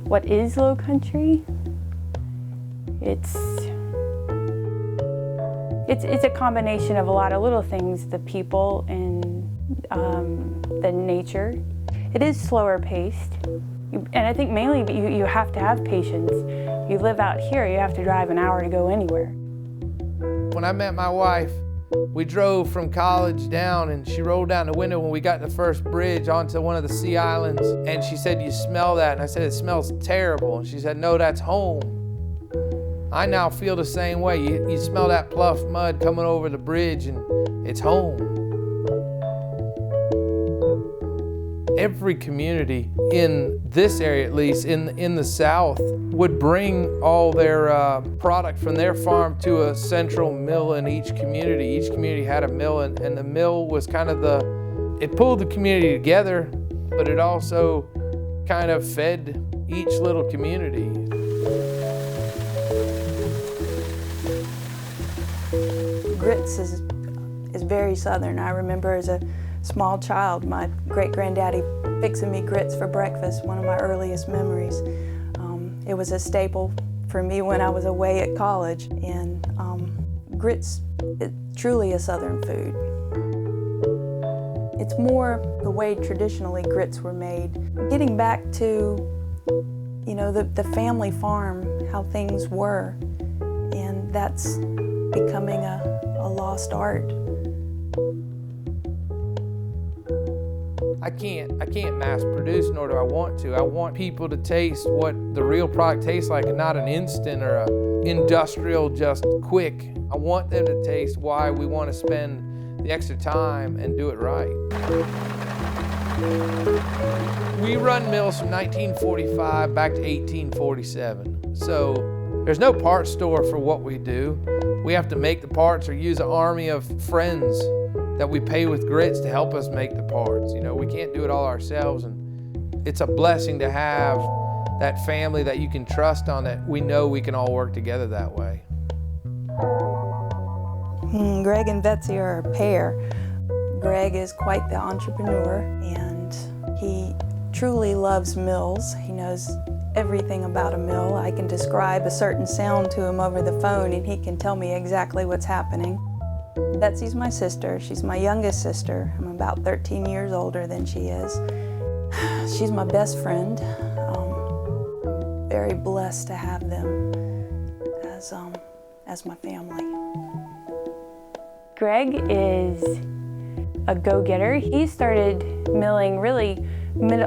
What is Low Country? It's a combination of a lot of little things, the people and the nature. It is slower paced, and I think mainly you have to have patience. You live out here, you have to drive an hour to go anywhere. When I met my wife, we drove from college down, and she rolled down the window when we got to the first bridge onto one of the sea islands, and she said, "You smell that?" And I said, "It smells terrible." And she said, "No, that's home." I now feel the same way. You smell that pluff mud coming over the bridge, and it's home. Every community in this area, at least in the South, would bring all their product from their farm to a central mill in each community. Each community had a mill, and the mill was kind of it pulled the community together, but it also kind of fed each little community. Grits is very Southern. I remember as a small child, my great-granddaddy fixing me grits for breakfast, one of my earliest memories. It was a staple for me when I was away at college, and grits is truly a Southern food. It's more the way traditionally grits were made. Getting back to, you know, the family farm, how things were, and that's becoming a lost art. I can't mass produce, nor do I want to. I want people to taste what the real product tastes like, and not an instant or a industrial, just quick. I want them to taste why we want to spend the extra time and do it right. We run mills from 1945 back to 1847. So there's no parts store for what we do. We have to make the parts or use an army of friends that we pay with grits to help us make the parts. You know, we can't do it all ourselves, and it's a blessing to have that family that you can trust on, that we know we can all work together that way. Greg and Betsy are a pair. Greg is quite the entrepreneur, and he truly loves mills. He knows everything about a mill. I can describe a certain sound to him over the phone, and he can tell me exactly what's happening. Betsy's my sister. She's my youngest sister. I'm about 13 years older than she is. She's my best friend. I'm very blessed to have them as my family. Greg is a go-getter. He started milling really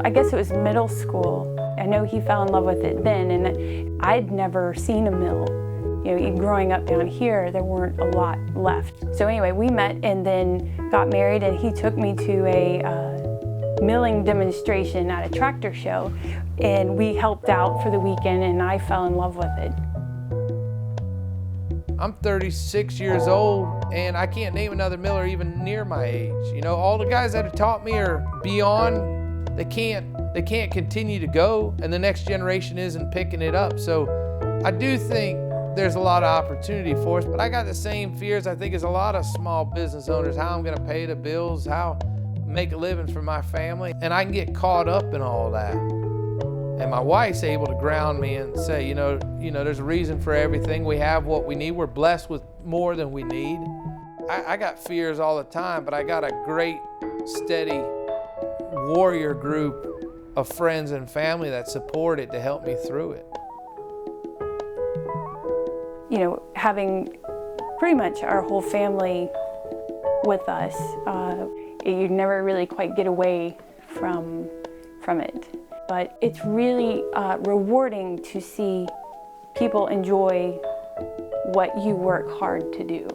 I guess it was middle school. I know he fell in love with it then, and I'd never seen a mill. You know, growing up down here, there weren't a lot left. So anyway, we met and then got married, and he took me to a milling demonstration at a tractor show, and we helped out for the weekend, and I fell in love with it. I'm 36 years old, and I can't name another miller even near my age. You know, all the guys that have taught me are beyond. They can't continue to go, and the next generation isn't picking it up. So I do think there's a lot of opportunity for us, but I got the same fears, I think, as a lot of small business owners, how I'm gonna pay the bills, how make a living for my family, and I can get caught up in all that. And my wife's able to ground me and say, you know, there's a reason for everything. We have what we need. We're blessed with more than we need. I got fears all the time, but I got a great, steady warrior group of friends and family that support it to help me through it. You know, having pretty much our whole family with us, you never really quite get away from it. But it's really rewarding to see people enjoy what you work hard to do.